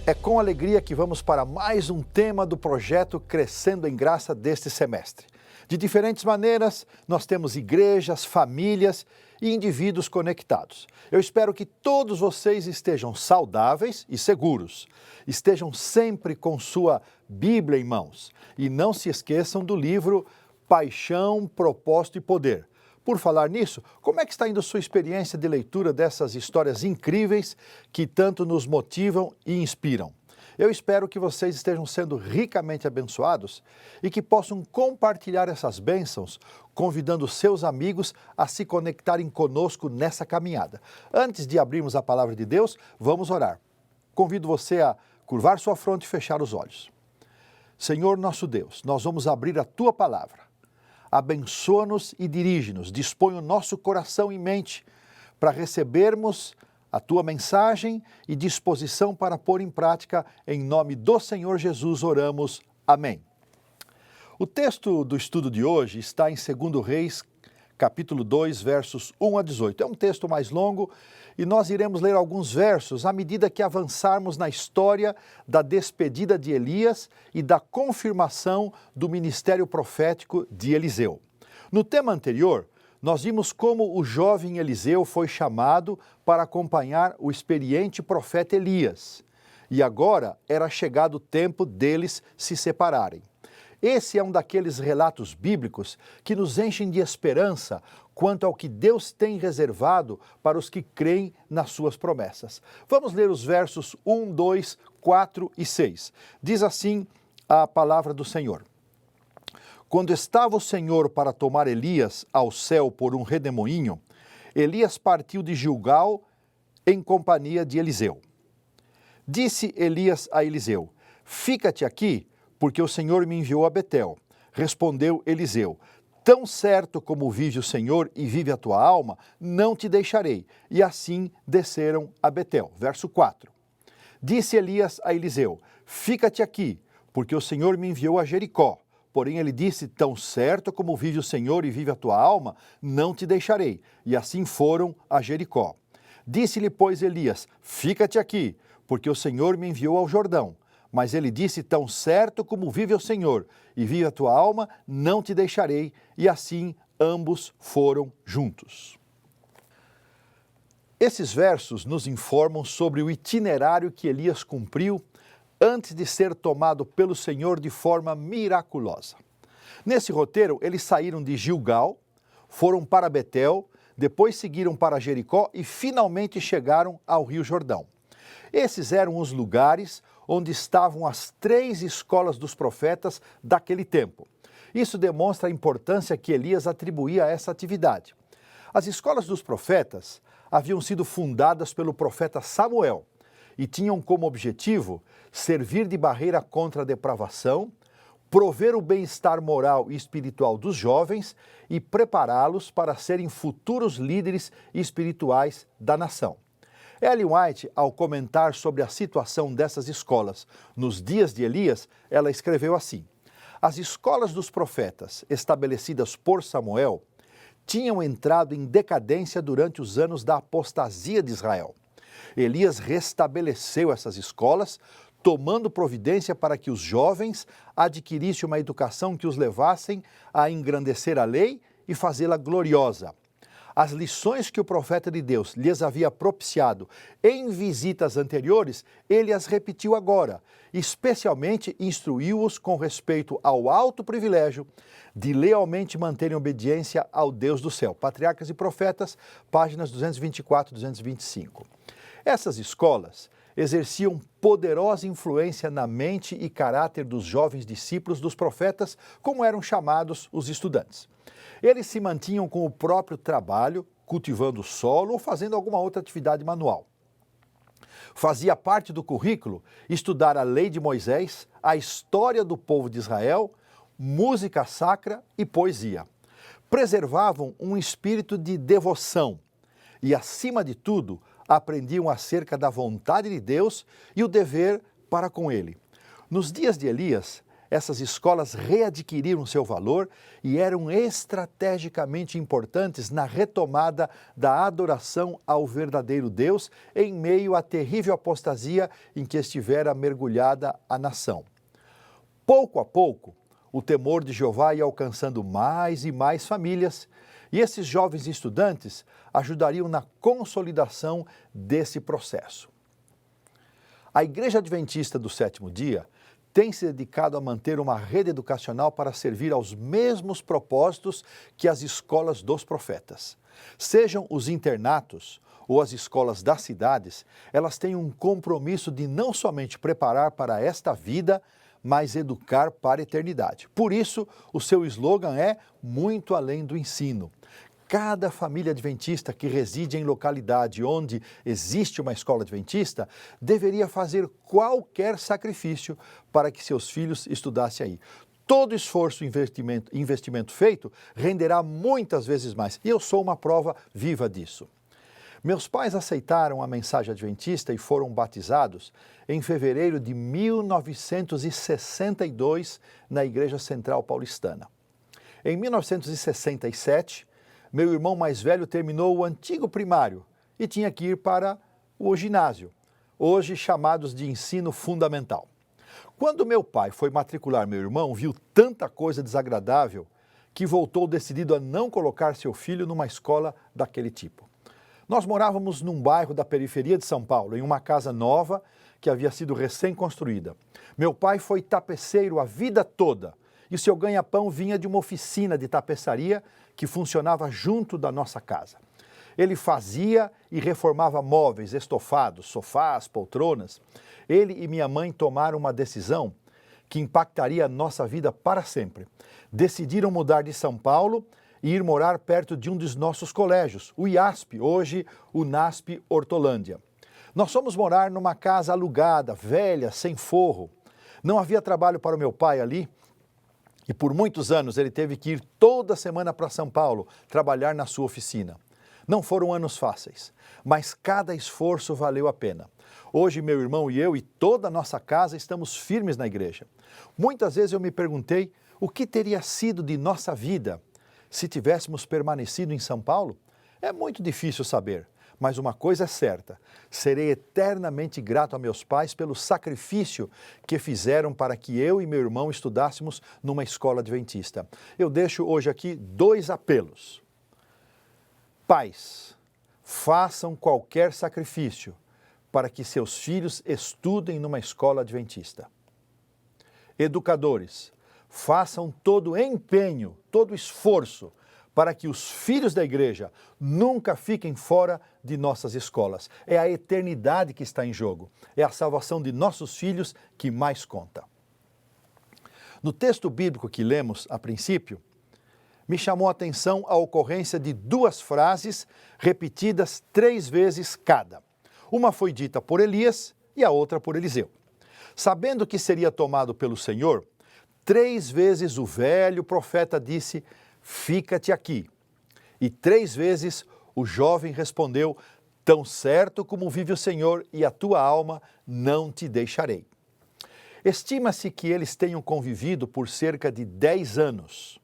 É com alegria que vamos para mais um tema do projeto Crescendo em Graça deste semestre. De diferentes maneiras, nós temos igrejas, famílias e indivíduos conectados. Eu espero que todos vocês estejam saudáveis e seguros. Estejam sempre com sua Bíblia em mãos. E não se esqueçam do livro Paixão, Propósito e Poder. Por falar nisso, como é que está indo a sua experiência de leitura dessas histórias incríveis que tanto nos motivam e inspiram? Eu espero que vocês estejam sendo ricamente abençoados e que possam compartilhar essas bênçãos, convidando seus amigos a se conectarem conosco nessa caminhada. Antes de abrirmos a palavra de Deus, vamos orar. Convido você a curvar sua fronte e fechar os olhos. Senhor nosso Deus, nós vamos abrir a Tua palavra. Abençoa-nos e dirige-nos, dispõe o nosso coração e mente para recebermos a Tua mensagem e disposição para pôr em prática. Em nome do Senhor Jesus oramos. Amém. O texto do estudo de hoje está em 2 Reis, capítulo 2, versos 1 a 18. É um texto mais longo e nós iremos ler alguns versos à medida que avançarmos na história da despedida de Elias e da confirmação do ministério profético de Eliseu. No tema anterior, nós vimos como o jovem Eliseu foi chamado para acompanhar o experiente profeta Elias. E agora era chegado o tempo deles se separarem. Esse é um daqueles relatos bíblicos que nos enchem de esperança quanto ao que Deus tem reservado para os que creem nas suas promessas. Vamos ler os versos 1, 2, 4 e 6. Diz assim a palavra do Senhor. Quando estava o Senhor para tomar Elias ao céu por um redemoinho, Elias partiu de Gilgal em companhia de Eliseu. Disse Elias a Eliseu, fica-te aqui, porque o Senhor me enviou a Betel. Respondeu Eliseu, tão certo como vive o Senhor e vive a tua alma, não te deixarei. E assim desceram a Betel. Verso 4. Disse Elias a Eliseu, fica-te aqui, porque o Senhor me enviou a Jericó. Porém ele disse, tão certo como vive o Senhor e vive a tua alma, não te deixarei. E assim foram a Jericó. Disse-lhe, pois, Elias, fica-te aqui, porque o Senhor me enviou ao Jordão. Mas ele disse, tão certo como vive o Senhor e vive a tua alma, não te deixarei. E assim ambos foram juntos. Esses versos nos informam sobre o itinerário que Elias cumpriu antes de ser tomado pelo Senhor de forma miraculosa. Nesse roteiro, eles saíram de Gilgal, foram para Betel, depois seguiram para Jericó e finalmente chegaram ao Rio Jordão. Esses eram os lugares onde estavam as 3 escolas dos profetas daquele tempo. Isso demonstra a importância que Elias atribuía a essa atividade. As escolas dos profetas haviam sido fundadas pelo profeta Samuel e tinham como objetivo servir de barreira contra a depravação, prover o bem-estar moral e espiritual dos jovens e prepará-los para serem futuros líderes espirituais da nação. Ellen White, ao comentar sobre a situação dessas escolas nos dias de Elias, ela escreveu assim, as escolas dos profetas estabelecidas por Samuel tinham entrado em decadência durante os anos da apostasia de Israel. Elias restabeleceu essas escolas, tomando providência para que os jovens adquirissem uma educação que os levassem a engrandecer a lei e fazê-la gloriosa. As lições que o profeta de Deus lhes havia propiciado em visitas anteriores, ele as repetiu agora, especialmente instruiu-os com respeito ao alto privilégio de lealmente manterem obediência ao Deus do céu. Patriarcas e Profetas, páginas 224 e 225. Essas escolas exerciam poderosa influência na mente e caráter dos jovens discípulos dos profetas, como eram chamados os estudantes. Eles se mantinham com o próprio trabalho, cultivando o solo ou fazendo alguma outra atividade manual. Fazia parte do currículo estudar a lei de Moisés, a história do povo de Israel, música sacra e poesia. Preservavam um espírito de devoção e, acima de tudo, aprendiam acerca da vontade de Deus e o dever para com ele. Nos dias de Elias, essas escolas readquiriram seu valor e eram estrategicamente importantes na retomada da adoração ao verdadeiro Deus em meio à terrível apostasia em que estivera mergulhada a nação. Pouco a pouco, o temor de Jeová ia alcançando mais e mais famílias, e esses jovens estudantes ajudariam na consolidação desse processo. A Igreja Adventista do Sétimo Dia tem se dedicado a manter uma rede educacional para servir aos mesmos propósitos que as escolas dos profetas. Sejam os internatos ou as escolas das cidades, elas têm um compromisso de não somente preparar para esta vida, mas educar para a eternidade. Por isso, o seu slogan é muito além do ensino. Cada família adventista que reside em localidade onde existe uma escola adventista deveria fazer qualquer sacrifício para que seus filhos estudassem aí. Todo esforço e investimento feito renderá muitas vezes mais. E eu sou uma prova viva disso. Meus pais aceitaram a mensagem adventista e foram batizados em fevereiro de 1962 na Igreja Central Paulistana. Em 1967, meu irmão mais velho terminou o antigo primário e tinha que ir para o ginásio, hoje chamados de ensino fundamental. Quando meu pai foi matricular meu irmão, viu tanta coisa desagradável que voltou decidido a não colocar seu filho numa escola daquele tipo. Nós morávamos num bairro da periferia de São Paulo, em uma casa nova que havia sido recém-construída. Meu pai foi tapeceiro a vida toda e seu ganha-pão vinha de uma oficina de tapeçaria que funcionava junto da nossa casa. Ele fazia e reformava móveis, estofados, sofás, poltronas. Ele e minha mãe tomaram uma decisão que impactaria a nossa vida para sempre. Decidiram mudar de São Paulo e ir morar perto de um dos nossos colégios, o IASP, hoje o NASP Hortolândia. Nós fomos morar numa casa alugada, velha, sem forro. Não havia trabalho para o meu pai ali e por muitos anos ele teve que ir toda semana para São Paulo trabalhar na sua oficina. Não foram anos fáceis, mas cada esforço valeu a pena. Hoje meu irmão e eu e toda a nossa casa estamos firmes na igreja. Muitas vezes eu me perguntei o que teria sido de nossa vida se tivéssemos permanecido em São Paulo. É muito difícil saber, mas uma coisa é certa, serei eternamente grato a meus pais pelo sacrifício que fizeram para que eu e meu irmão estudássemos numa escola adventista. Eu deixo hoje aqui 2 apelos. Pais, façam qualquer sacrifício para que seus filhos estudem numa escola adventista. Educadores, façam todo empenho, todo esforço para que os filhos da igreja nunca fiquem fora de nossas escolas. É a eternidade que está em jogo. É a salvação de nossos filhos que mais conta. No texto bíblico que lemos a princípio, me chamou a atenção a ocorrência de 2 frases repetidas 3 vezes cada. Uma foi dita por Elias e a outra por Eliseu. Sabendo que seria tomado pelo Senhor, 3 vezes o velho profeta disse: fica-te aqui. E 3 vezes o jovem respondeu: tão certo como vive o Senhor e a tua alma, não te deixarei. Estima-se que eles tenham convivido por cerca de 10 anos.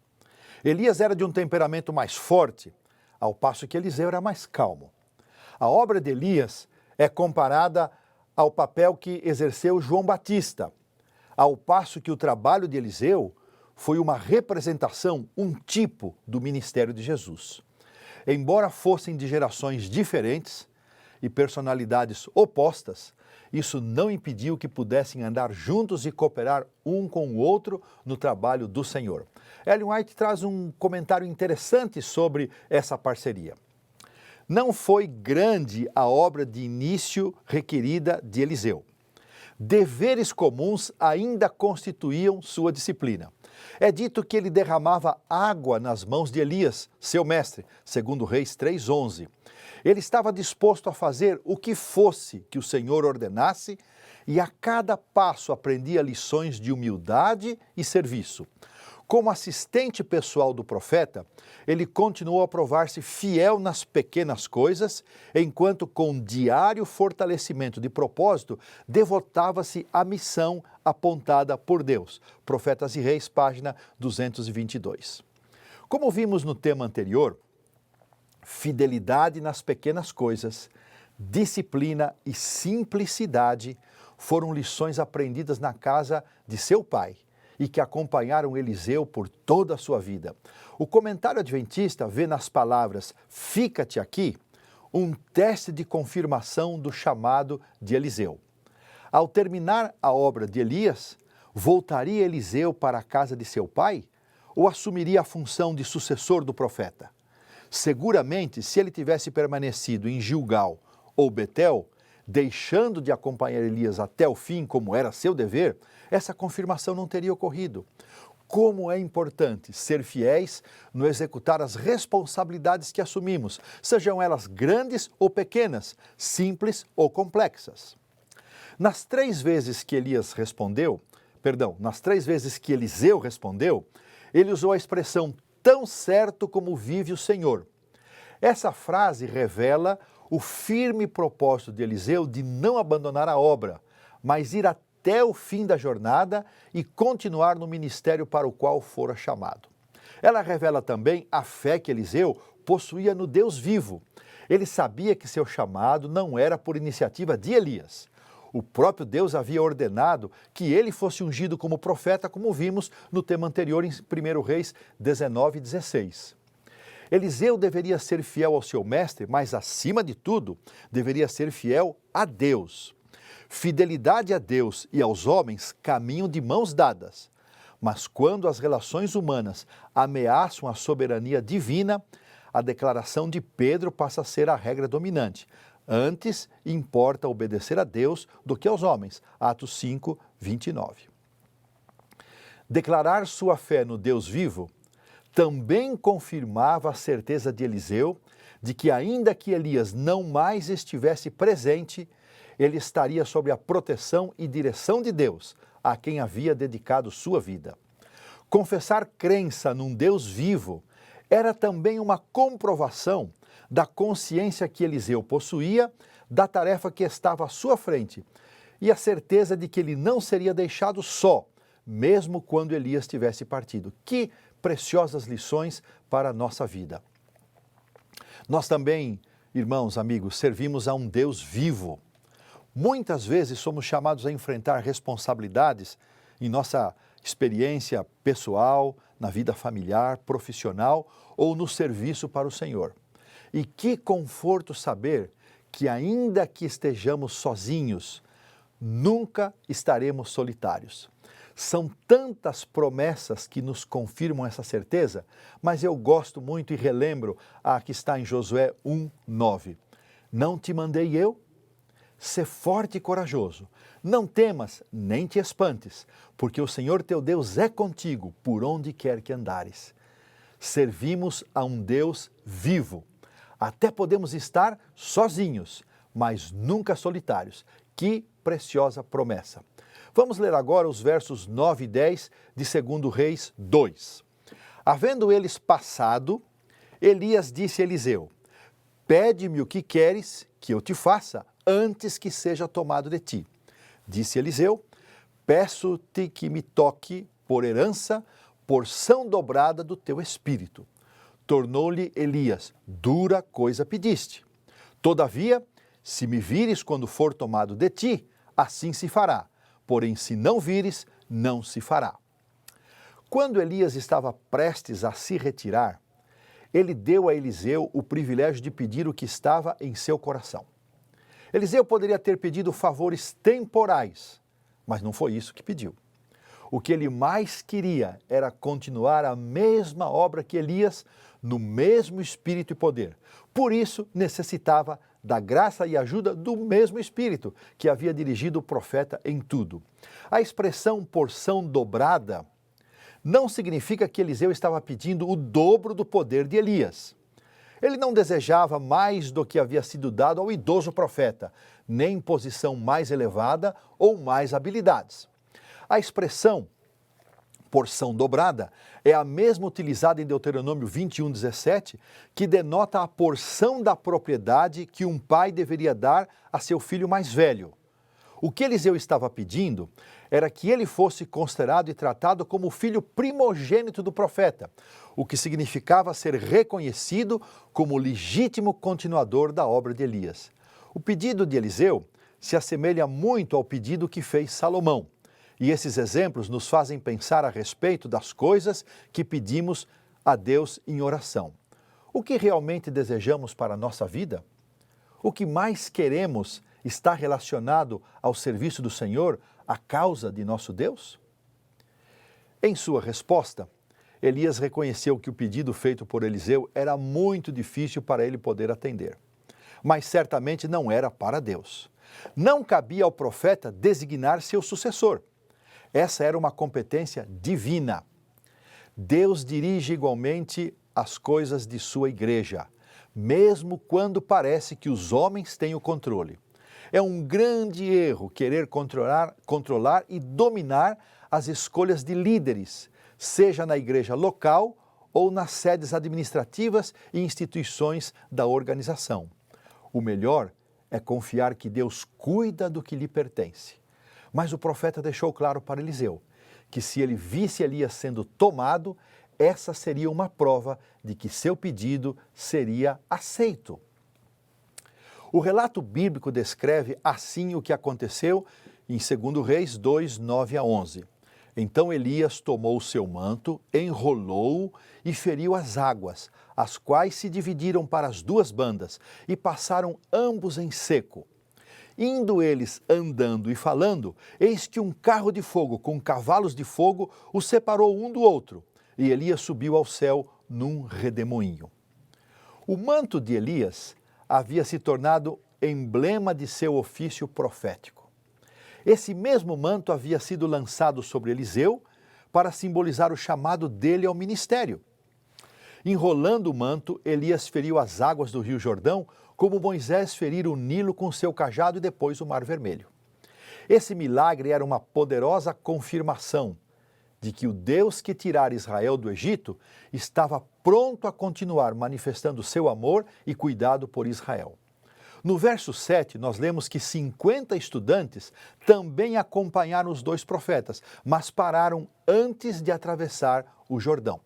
Elias era de um temperamento mais forte, ao passo que Eliseu era mais calmo. A obra de Elias é comparada ao papel que exerceu João Batista, ao passo que o trabalho de Eliseu foi uma representação, um tipo do ministério de Jesus. Embora fossem de gerações diferentes e personalidades opostas, isso não impediu que pudessem andar juntos e cooperar um com o outro no trabalho do Senhor. Ellen White traz um comentário interessante sobre essa parceria. Não foi grande a obra de início requerida de Eliseu. Deveres comuns ainda constituíam sua disciplina. É dito que ele derramava água nas mãos de Elias, seu mestre, segundo Reis 3:11. Ele estava disposto a fazer o que fosse que o Senhor ordenasse e a cada passo aprendia lições de humildade e serviço. Como assistente pessoal do profeta, ele continuou a provar-se fiel nas pequenas coisas, enquanto com diário fortalecimento de propósito, devotava-se à missão apontada por Deus. Profetas e Reis, página 222. Como vimos no tema anterior, fidelidade nas pequenas coisas, disciplina e simplicidade foram lições aprendidas na casa de seu pai e que acompanharam Eliseu por toda a sua vida. O comentário adventista vê nas palavras "fica-te aqui" um teste de confirmação do chamado de Eliseu. Ao terminar a obra de Elias, voltaria Eliseu para a casa de seu pai ou assumiria a função de sucessor do profeta? Seguramente, se ele tivesse permanecido em Gilgal ou Betel, deixando de acompanhar Elias até o fim, como era seu dever, essa confirmação não teria ocorrido. Como é importante ser fiéis no executar as responsabilidades que assumimos, sejam elas grandes ou pequenas, simples ou complexas. Nas 3 vezes que Eliseu respondeu, ele usou a expressão "tão certo como vive o Senhor". Essa frase revela o firme propósito de Eliseu de não abandonar a obra, mas ir até o fim da jornada e continuar no ministério para o qual fora chamado. Ela revela também a fé que Eliseu possuía no Deus vivo. Ele sabia que seu chamado não era por iniciativa de Elias. O próprio Deus havia ordenado que ele fosse ungido como profeta, como vimos no tema anterior em 1 Reis 19:16. Eliseu deveria ser fiel ao seu mestre, mas acima de tudo, deveria ser fiel a Deus. Fidelidade a Deus e aos homens caminham de mãos dadas. Mas quando as relações humanas ameaçam a soberania divina, a declaração de Pedro passa a ser a regra dominante. Antes importa obedecer a Deus do que aos homens. Atos 5, 29. Declarar sua fé no Deus vivo também confirmava a certeza de Eliseu de que, ainda que Elias não mais estivesse presente, ele estaria sob a proteção e direção de Deus, a quem havia dedicado sua vida. Confessar crença num Deus vivo era também uma comprovação da consciência que Eliseu possuía da tarefa que estava à sua frente e a certeza de que ele não seria deixado só, mesmo quando Elias tivesse partido. Que preciosas lições para a nossa vida. Nós também, irmãos, amigos, servimos a um Deus vivo. Muitas vezes somos chamados a enfrentar responsabilidades em nossa experiência pessoal, na vida familiar, profissional ou no serviço para o Senhor. E que conforto saber que, ainda que estejamos sozinhos, nunca estaremos solitários. São tantas promessas que nos confirmam essa certeza, mas eu gosto muito e relembro a que está em Josué 1:9. Não te mandei eu? Sê forte e corajoso. Não temas, nem te espantes, porque o Senhor teu Deus é contigo por onde quer que andares. Servimos a um Deus vivo. Até podemos estar sozinhos, mas nunca solitários. Que preciosa promessa! Vamos ler agora os versos 9 e 10 de 2 Reis 2. Havendo eles passado, Elias disse a Eliseu: pede-me o que queres que eu te faça antes que seja tomado de ti. Disse Eliseu: peço-te que me toque por herança, porção dobrada do teu espírito. Tornou-lhe Elias: dura coisa pediste. Todavia, se me vires quando for tomado de ti, assim se fará. Porém, se não vires, não se fará. Quando Elias estava prestes a se retirar, ele deu a Eliseu o privilégio de pedir o que estava em seu coração. Eliseu poderia ter pedido favores temporais, mas não foi isso que pediu. O que ele mais queria era continuar a mesma obra que Elias, no mesmo espírito e poder. Por isso, necessitava da graça e ajuda do mesmo Espírito que havia dirigido o profeta em tudo. A expressão porção dobrada não significa que Eliseu estava pedindo o dobro do poder de Elias. Ele não desejava mais do que havia sido dado ao idoso profeta, nem posição mais elevada ou mais habilidades. A expressão porção dobrada é a mesma utilizada em Deuteronômio 21:17, que denota a porção da propriedade que um pai deveria dar a seu filho mais velho. O que Eliseu estava pedindo era que ele fosse considerado e tratado como o filho primogênito do profeta, o que significava ser reconhecido como legítimo continuador da obra de Elias. O pedido de Eliseu se assemelha muito ao pedido que fez Salomão, e esses exemplos nos fazem pensar a respeito das coisas que pedimos a Deus em oração. O que realmente desejamos para a nossa vida? O que mais queremos está relacionado ao serviço do Senhor, à causa de nosso Deus? Em sua resposta, Elias reconheceu que o pedido feito por Eliseu era muito difícil para ele poder atender. Mas certamente não era para Deus. Não cabia ao profeta designar seu sucessor. Essa era uma competência divina. Deus dirige igualmente as coisas de sua igreja, mesmo quando parece que os homens têm o controle. É um grande erro querer controlar e dominar as escolhas de líderes, seja na igreja local ou nas sedes administrativas e instituições da organização. O melhor é confiar que Deus cuida do que lhe pertence. Mas o profeta deixou claro para Eliseu que se ele visse Elias sendo tomado, essa seria uma prova de que seu pedido seria aceito. O relato bíblico descreve assim o que aconteceu em 2 Reis 2, 9 a 11. Então Elias tomou o seu manto, enrolou-o e feriu as águas, as quais se dividiram para as duas bandas e passaram ambos em seco. Indo eles andando e falando, eis que um carro de fogo com cavalos de fogo os separou um do outro, e Elias subiu ao céu num redemoinho. O manto de Elias havia se tornado emblema de seu ofício profético. Esse mesmo manto havia sido lançado sobre Eliseu para simbolizar o chamado dele ao ministério. Enrolando o manto, Elias feriu as águas do rio Jordão, como Moisés ferira o Nilo com seu cajado e depois o Mar Vermelho. Esse milagre era uma poderosa confirmação de que o Deus que tirara Israel do Egito estava pronto a continuar manifestando seu amor e cuidado por Israel. No verso 7, nós lemos que 50 estudantes também acompanharam os dois profetas, mas pararam antes de atravessar o Jordão.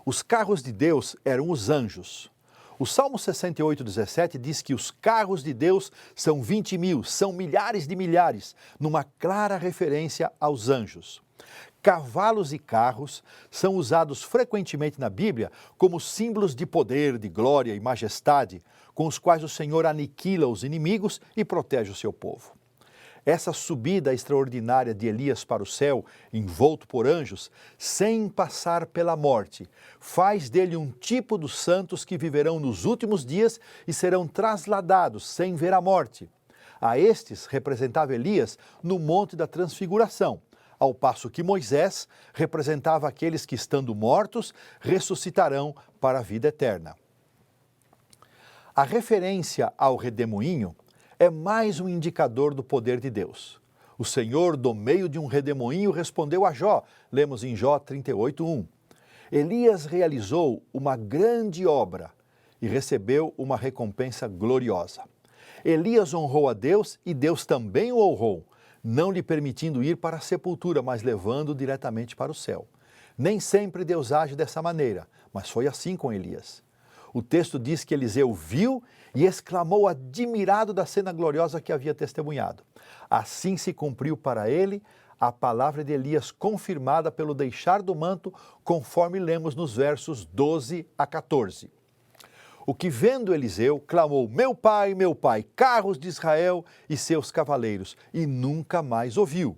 Os carros de Deus eram os anjos. O Salmo 68, 17 diz que os carros de Deus são 20.000, são milhares de milhares, numa clara referência aos anjos. Cavalos e carros são usados frequentemente na Bíblia como símbolos de poder, de glória e majestade, com os quais o Senhor aniquila os inimigos e protege o seu povo. Essa subida extraordinária de Elias para o céu, envolto por anjos, sem passar pela morte, faz dele um tipo dos santos que viverão nos últimos dias e serão trasladados sem ver a morte. A estes representava Elias no Monte da Transfiguração, ao passo que Moisés representava aqueles que, estando mortos, ressuscitarão para a vida eterna. A referência ao redemoinho é mais um indicador do poder de Deus. O Senhor, do meio de um redemoinho, respondeu a Jó, lemos em Jó 38:1. Elias realizou uma grande obra e recebeu uma recompensa gloriosa. Elias honrou a Deus e Deus também o honrou, não lhe permitindo ir para a sepultura, mas levando-o diretamente para o céu. Nem sempre Deus age dessa maneira, mas foi assim com Elias. O texto diz que Eliseu viu e exclamou admirado da cena gloriosa que havia testemunhado. Assim se cumpriu para ele a palavra de Elias confirmada pelo deixar do manto, conforme lemos nos versos 12 a 14. O que vendo Eliseu, clamou, meu pai, carros de Israel e seus cavaleiros, e nunca mais ouviu.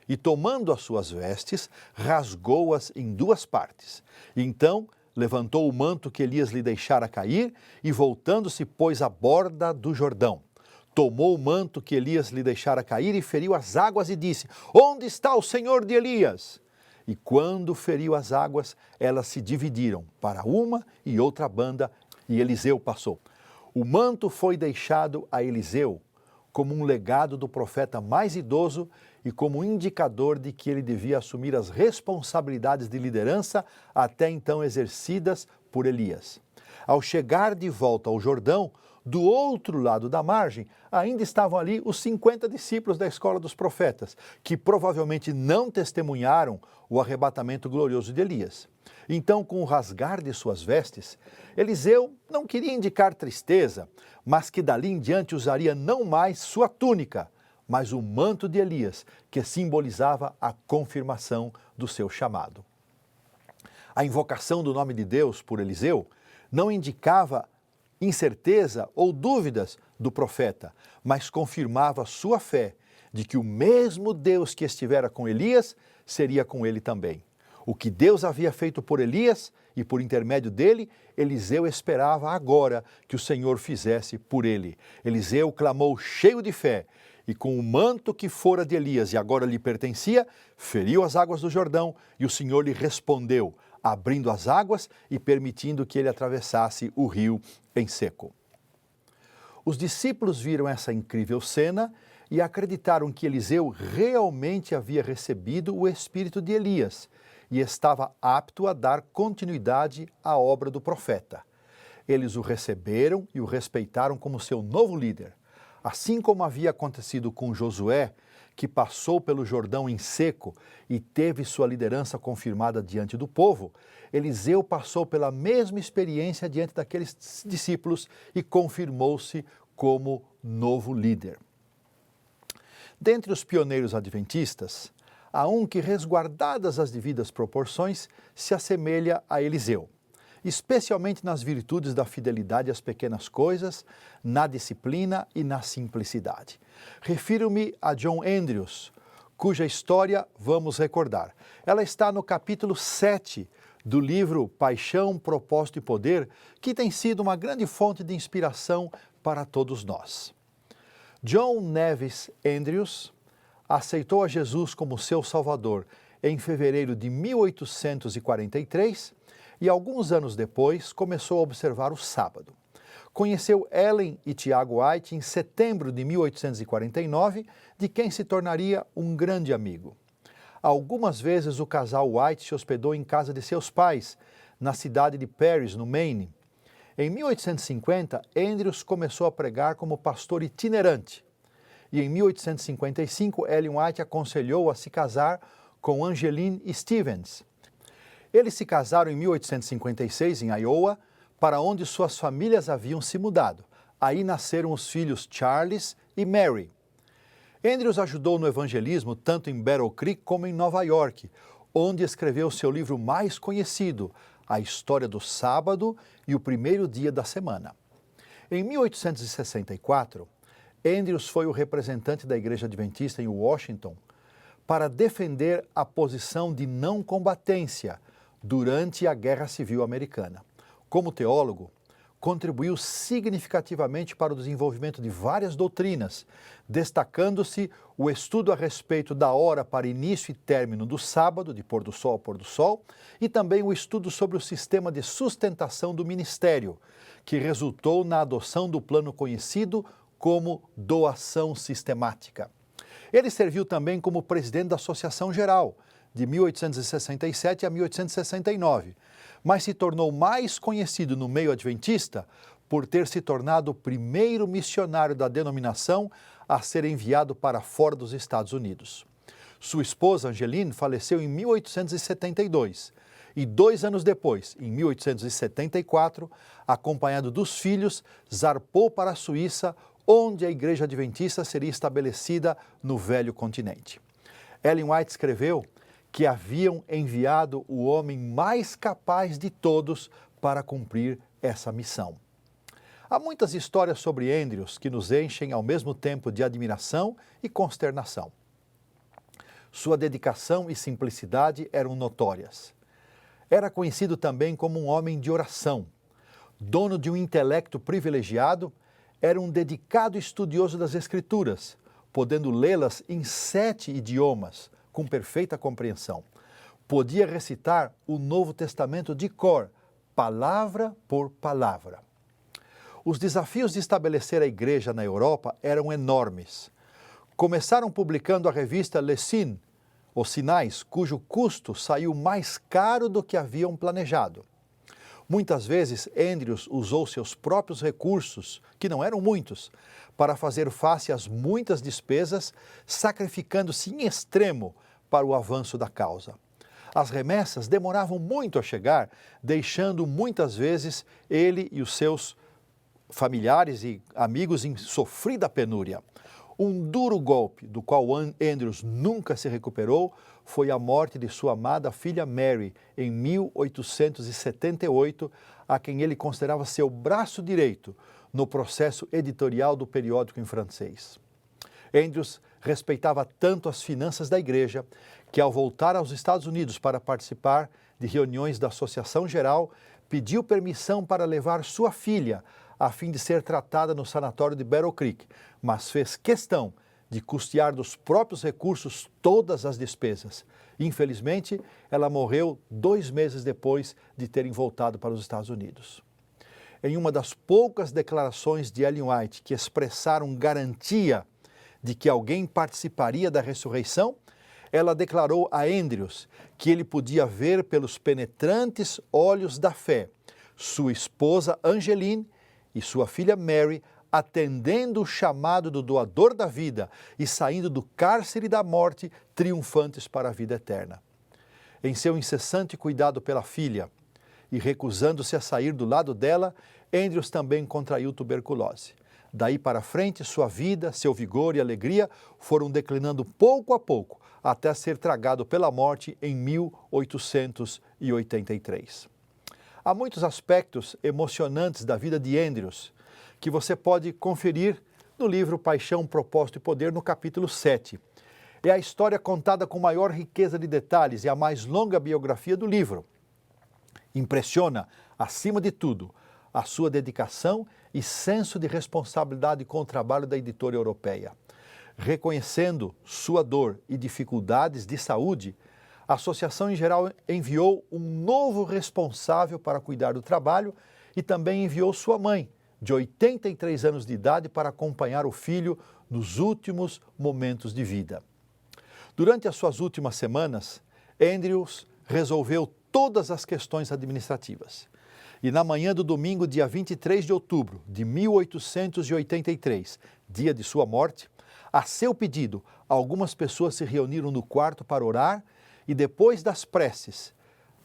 E tomando as suas vestes, rasgou-as em duas partes. E então levantou o manto que Elias lhe deixara cair e, voltando-se, pôs à borda do Jordão. Tomou o manto que Elias lhe deixara cair e feriu as águas e disse, onde está o Senhor de Elias? E quando feriu as águas, elas se dividiram para uma e outra banda, e Eliseu passou. O manto foi deixado a Eliseu como um legado do profeta mais idoso e como um indicador de que ele devia assumir as responsabilidades de liderança até então exercidas por Elias. Ao chegar de volta ao Jordão, Do outro lado da margem, ainda estavam ali os 50 discípulos da escola dos profetas, que provavelmente não testemunharam o arrebatamento glorioso de Elias. Então, com o rasgar de suas vestes, Eliseu não queria indicar tristeza, mas que dali em diante usaria não mais sua túnica, mas o manto de Elias, que simbolizava a confirmação do seu chamado. A invocação do nome de Deus por Eliseu não indicava incerteza ou dúvidas do profeta, mas confirmava sua fé de que o mesmo Deus que estivera com Elias seria com ele também. O que Deus havia feito por Elias e por intermédio dele, Eliseu esperava agora que o Senhor fizesse por ele. Eliseu clamou cheio de fé e com o manto que fora de Elias e agora lhe pertencia, feriu as águas do Jordão e o Senhor lhe respondeu, abrindo as águas e permitindo que ele atravessasse o rio em seco. Os discípulos viram essa incrível cena e acreditaram que Eliseu realmente havia recebido o espírito de Elias e estava apto a dar continuidade à obra do profeta. Eles o receberam e o respeitaram como seu novo líder. Assim como havia acontecido com Josué, que passou pelo Jordão em seco e teve sua liderança confirmada diante do povo, Eliseu passou pela mesma experiência diante daqueles discípulos e confirmou-se como novo líder. Dentre os pioneiros adventistas, há um que, resguardadas as devidas proporções, se assemelha a Eliseu, especialmente nas virtudes da fidelidade às pequenas coisas, na disciplina e na simplicidade. Refiro-me a John Andrews, cuja história vamos recordar. Ela está no capítulo 7 do livro Paixão, Propósito e Poder, que tem sido uma grande fonte de inspiração para todos nós. John Nevis Andrews aceitou a Jesus como seu Salvador em fevereiro de 1843 e alguns anos depois começou a observar o sábado. Conheceu Ellen e Tiago White em setembro de 1849, de quem se tornaria um grande amigo. Algumas vezes o casal White se hospedou em casa de seus pais, na cidade de Paris, no Maine. Em 1850, Andrews começou a pregar como pastor itinerante. E em 1855, Ellen White aconselhou a se casar com Angeline Stevens. Eles se casaram em 1856 em Iowa, para onde suas famílias haviam se mudado. Aí nasceram os filhos Charles e Mary. Andrews ajudou no evangelismo tanto em Battle Creek como em Nova York, onde escreveu seu livro mais conhecido, A História do Sábado e o Primeiro Dia da Semana. Em 1864, Andrews foi o representante da Igreja Adventista em Washington para defender a posição de não combatência durante a Guerra Civil Americana. Como teólogo, contribuiu significativamente para o desenvolvimento de várias doutrinas, destacando-se o estudo a respeito da hora para início e término do sábado, de pôr do sol a pôr do sol, e também o estudo sobre o sistema de sustentação do ministério, que resultou na adoção do plano conhecido como doação sistemática. Ele serviu também como presidente da Associação Geral, de 1867 a 1869, mas se tornou mais conhecido no meio adventista por ter se tornado o primeiro missionário da denominação a ser enviado para fora dos Estados Unidos. Sua esposa, Angeline, faleceu em 1872 e 2 anos depois, em 1874, acompanhado dos filhos, zarpou para a Suíça, onde a Igreja Adventista seria estabelecida no Velho Continente. Ellen White escreveu que haviam enviado o homem mais capaz de todos para cumprir essa missão. Há muitas histórias sobre Andrews que nos enchem ao mesmo tempo de admiração e consternação. Sua dedicação e simplicidade eram notórias. Era conhecido também como um homem de oração. Dono de um intelecto privilegiado, era um dedicado estudioso das Escrituras, podendo lê-las em 7 idiomas, com perfeita compreensão. Podia recitar o Novo Testamento de cor, palavra por palavra. Os desafios de estabelecer a igreja na Europa eram enormes. Começaram publicando a revista Les Signes, Os Sinais, cujo custo saiu mais caro do que haviam planejado. Muitas vezes, Andrews usou seus próprios recursos, que não eram muitos, para fazer face às muitas despesas, sacrificando-se em extremo para o avanço da causa. As remessas demoravam muito a chegar, deixando muitas vezes ele e os seus familiares e amigos em sofrida penúria. Um duro golpe, do qual Andrews nunca se recuperou, foi a morte de sua amada filha Mary, em 1878, a quem ele considerava seu braço direito no processo editorial do periódico em francês. Andrews respeitava tanto as finanças da igreja que, ao voltar aos Estados Unidos para participar de reuniões da Associação Geral, pediu permissão para levar sua filha a fim de ser tratada no sanatório de Battle Creek, mas fez questão de custear dos próprios recursos todas as despesas. Infelizmente, ela morreu 2 meses depois de terem voltado para os Estados Unidos. Em uma das poucas declarações de Ellen White que expressaram garantia de que alguém participaria da ressurreição, ela declarou a Andrews que ele podia ver pelos penetrantes olhos da fé sua esposa Angeline e sua filha Mary atendendo o chamado do doador da vida e saindo do cárcere da morte triunfantes para a vida eterna. Em seu incessante cuidado pela filha e recusando-se a sair do lado dela, Andrews também contraiu tuberculose. Daí para frente, sua vida, seu vigor e alegria foram declinando pouco a pouco, até ser tragado pela morte em 1883. Há muitos aspectos emocionantes da vida de Andrews que você pode conferir no livro Paixão, Propósito e Poder, no capítulo 7. É a história contada com maior riqueza de detalhes e a mais longa biografia do livro. Impressiona, acima de tudo, a sua dedicação e senso de responsabilidade com o trabalho da editora europeia. Reconhecendo sua dor e dificuldades de saúde, a Associação em Geral enviou um novo responsável para cuidar do trabalho e também enviou sua mãe, de 83 anos de idade, para acompanhar o filho nos últimos momentos de vida. Durante as suas últimas semanas, Andrews resolveu todas as questões administrativas. E na manhã do domingo, dia 23 de outubro de 1883, dia de sua morte, a seu pedido, algumas pessoas se reuniram no quarto para orar e depois das preces,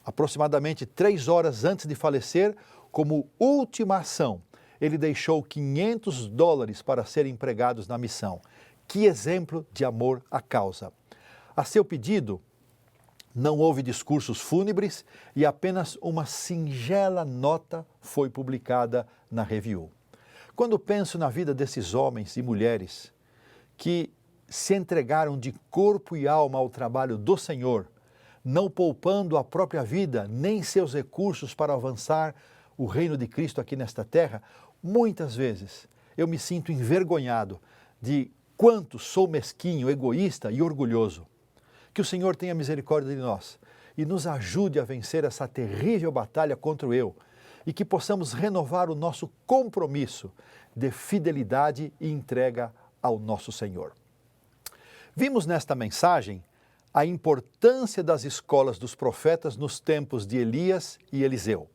aproximadamente 3 horas antes de falecer, como última ação, ele deixou $500 para serem empregados na missão. Que exemplo de amor à causa! A seu pedido, não houve discursos fúnebres e apenas uma singela nota foi publicada na Review. Quando penso na vida desses homens e mulheres que se entregaram de corpo e alma ao trabalho do Senhor, não poupando a própria vida nem seus recursos para avançar o reino de Cristo aqui nesta terra, muitas vezes eu me sinto envergonhado de quanto sou mesquinho, egoísta e orgulhoso. Que o Senhor tenha misericórdia de nós e nos ajude a vencer essa terrível batalha contra o eu e que possamos renovar o nosso compromisso de fidelidade e entrega ao nosso Senhor. Vimos nesta mensagem a importância das escolas dos profetas nos tempos de Elias e Eliseu.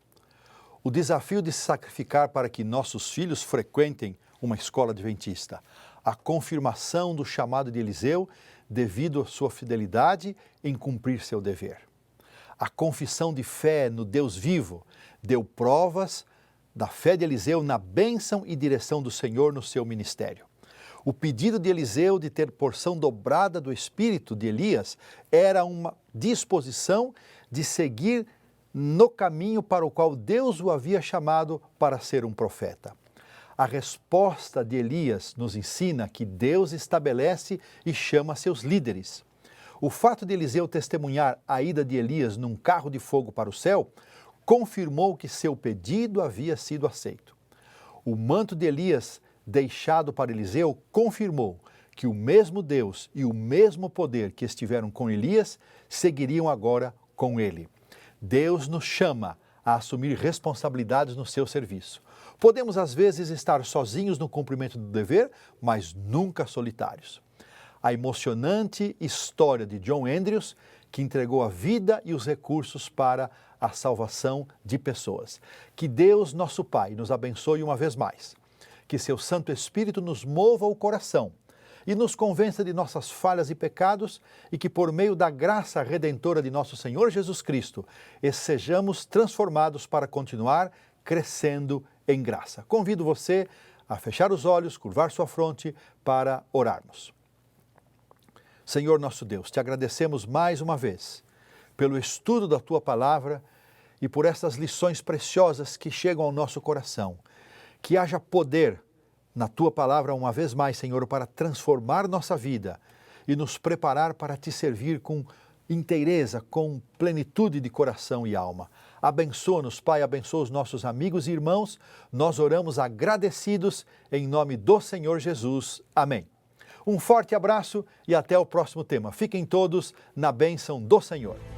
O desafio de se sacrificar para que nossos filhos frequentem uma escola adventista. A confirmação do chamado de Eliseu devido à sua fidelidade em cumprir seu dever. A confissão de fé no Deus vivo deu provas da fé de Eliseu na bênção e direção do Senhor no seu ministério. O pedido de Eliseu de ter porção dobrada do espírito de Elias era uma disposição de seguir no caminho para o qual Deus o havia chamado para ser um profeta. A resposta de Elias nos ensina que Deus estabelece e chama seus líderes. O fato de Eliseu testemunhar a ida de Elias num carro de fogo para o céu confirmou que seu pedido havia sido aceito. O manto de Elias deixado para Eliseu confirmou que o mesmo Deus e o mesmo poder que estiveram com Elias seguiriam agora com ele. Deus nos chama a assumir responsabilidades no seu serviço. Podemos às vezes estar sozinhos no cumprimento do dever, mas nunca solitários. A emocionante história de John Andrews, que entregou a vida e os recursos para a salvação de pessoas. Que Deus, nosso Pai, nos abençoe uma vez mais. Que seu Santo Espírito nos mova o coração e nos convença de nossas falhas e pecados e que por meio da graça redentora de nosso Senhor Jesus Cristo, sejamos transformados para continuar crescendo em graça. Convido você a fechar os olhos, curvar sua fronte para orarmos. Senhor nosso Deus, te agradecemos mais uma vez pelo estudo da Tua Palavra e por essas lições preciosas que chegam ao nosso coração. Que haja poder na Tua Palavra uma vez mais, Senhor, para transformar nossa vida e nos preparar para Te servir com inteireza, com plenitude de coração e alma. Abençoa-nos, Pai, abençoa os nossos amigos e irmãos. Nós oramos agradecidos em nome do Senhor Jesus. Amém. Um forte abraço e até o próximo tema. Fiquem todos na bênção do Senhor.